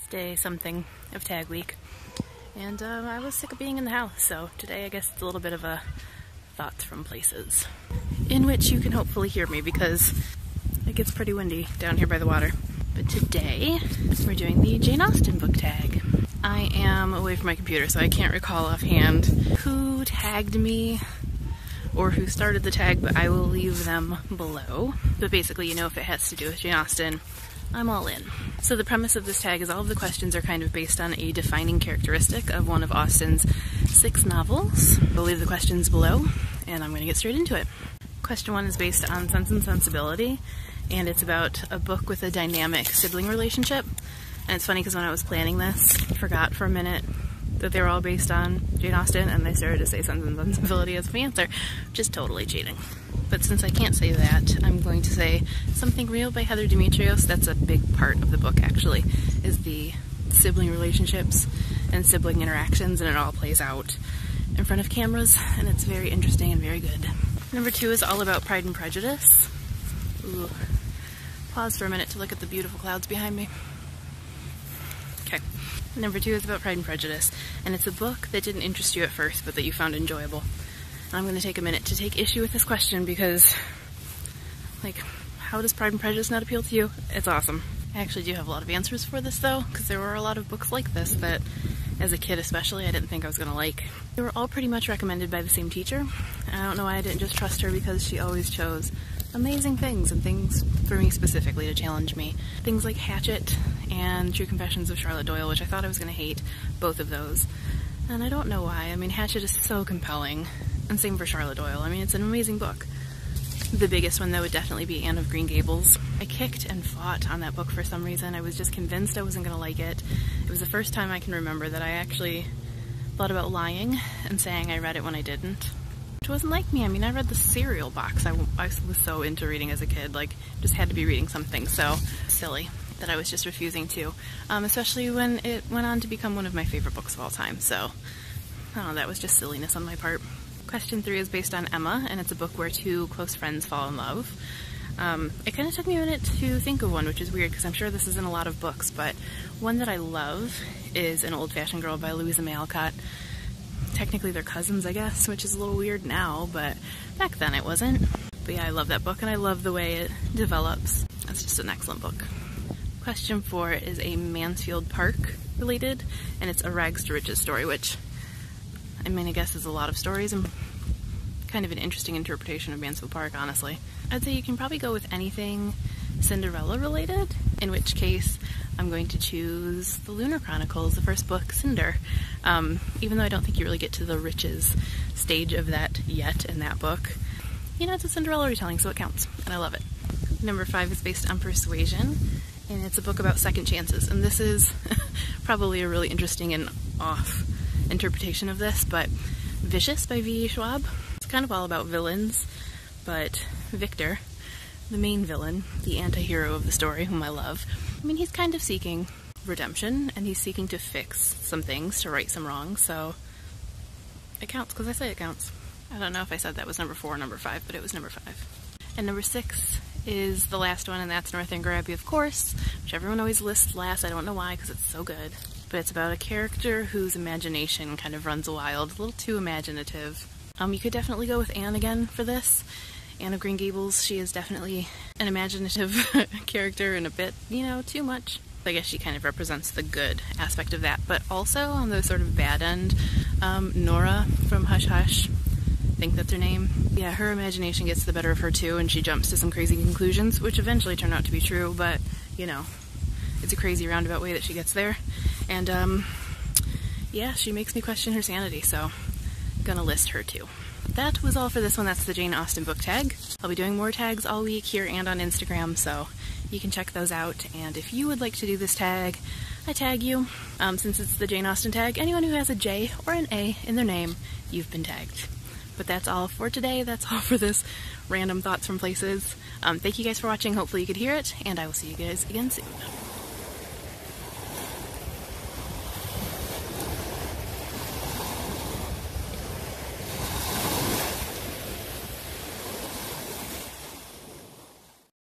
day something of tag week, and I was sick of being in the house, so today I guess it's a little bit of a thoughts from places, in which you can hopefully hear me because it gets pretty windy down here by the water. But today we're doing the Jane Austen book tag. I am away from my computer, so I can't recall offhand who tagged me or who started the tag, but I will leave them below. But basically, you know, if it has to do with Jane Austen, I'm all in. So the premise of this tag is all of the questions are kind of based on a defining characteristic of one of Austen's 6 novels. I'll leave the questions below, and I'm going to get straight into it. Question 1 is based on Sense and Sensibility, and it's about a book with a dynamic sibling relationship. And it's funny because when I was planning this, I forgot for a minute that they were all based on Jane Austen, and they started to say Sense and Sensibility as my answer, which is totally cheating. But since I can't say that, I'm going to say Something Real by Heather Demetrios. That's a big part of the book, actually, is the sibling relationships and sibling interactions, and it all plays out in front of cameras, and it's very interesting and very good. Number 2 is all about Pride and Prejudice. Ooh. Pause for a minute to look at the beautiful clouds behind me. Okay. Number 2 is about Pride and Prejudice, and it's a book that didn't interest you at first, but that you found enjoyable. I'm going to take a minute to take issue with this question because, like, how does Pride and Prejudice not appeal to you? It's awesome. I actually do have a lot of answers for this, though, because there were a lot of books like this that, as a kid especially, I didn't think I was going to like. They were all pretty much recommended by the same teacher. I don't know why I didn't just trust her, because she always chose amazing things, and things for me specifically to challenge me. Things like Hatchet and True Confessions of Charlotte Doyle, which I thought I was going to hate, both of those. And I don't know why. I mean, Hatchet is so compelling, and same for Charlotte Doyle. I mean, it's an amazing book. The biggest one, though, would definitely be Anne of Green Gables. I kicked and fought on that book for some reason. I was just convinced I wasn't going to like it. It was the first time I can remember that I actually thought about lying and saying I read it when I didn't. Which wasn't like me. I mean, I read the cereal box. I was so into reading as a kid, like, just had to be reading something so silly that I was just refusing to. Especially when it went on to become one of my favorite books of all time, so I don't know, that was just silliness on my part. Question 3 is based on Emma, and it's a book where 2 close friends fall in love. It kind of took me a minute to think of one, which is weird because I'm sure this isn't a lot of books, but one that I love is An Old-Fashioned Girl by Louisa May Alcott. Technically they're cousins, I guess, which is a little weird now, but back then it wasn't. But yeah, I love that book, and I love the way it develops. It's just an excellent book. Question 4 is a Mansfield Park related, and it's a rags to riches story, which, I mean, I guess is a lot of stories and kind of an interesting interpretation of Mansfield Park, honestly. I'd say you can probably go with anything Cinderella related, in which case I'm going to choose The Lunar Chronicles, the first book, Cinder. Even though I don't think you really get to the riches stage of that yet in that book, you know, it's a Cinderella retelling, so it counts, and I love it. Number 5 is based on Persuasion, and it's a book about second chances, and this is probably a really interesting and off interpretation of this, but Vicious by V.E. Schwab. It's kind of all about villains, but Victor, the main villain, the anti-hero of the story, whom I love, I mean, he's kind of seeking redemption, and he's seeking to fix some things, to right some wrongs, so it counts, because I say it counts. I don't know if I said that was number 4 or number 5, but it was number 5. And number 6 is the last one, and that's Northanger Abbey, of course, which everyone always lists last. I don't know why, because it's so good. But it's about a character whose imagination kind of runs wild, a little too imaginative. You could definitely go with Anne again for this. Anne of Green Gables, she is definitely an imaginative character and a bit, you know, too much. I guess she kind of represents the good aspect of that. But also on the sort of bad end, Nora from Hush Hush, I think that's her name. Yeah, her imagination gets the better of her too, and she jumps to some crazy conclusions, which eventually turn out to be true, but, you know, it's a crazy roundabout way that she gets there. And, yeah, she makes me question her sanity, so I'm gonna list her too. That was all for this one. That's the Jane Austen book tag. I'll be doing more tags all week here and on Instagram, so you can check those out. And if you would like to do this tag, I tag you. Since it's the Jane Austen tag, anyone who has a J or an A in their name, you've been tagged. But that's all for today. That's all for this random thoughts from places. Thank you guys for watching. Hopefully you could hear it, and I will see you guys again soon.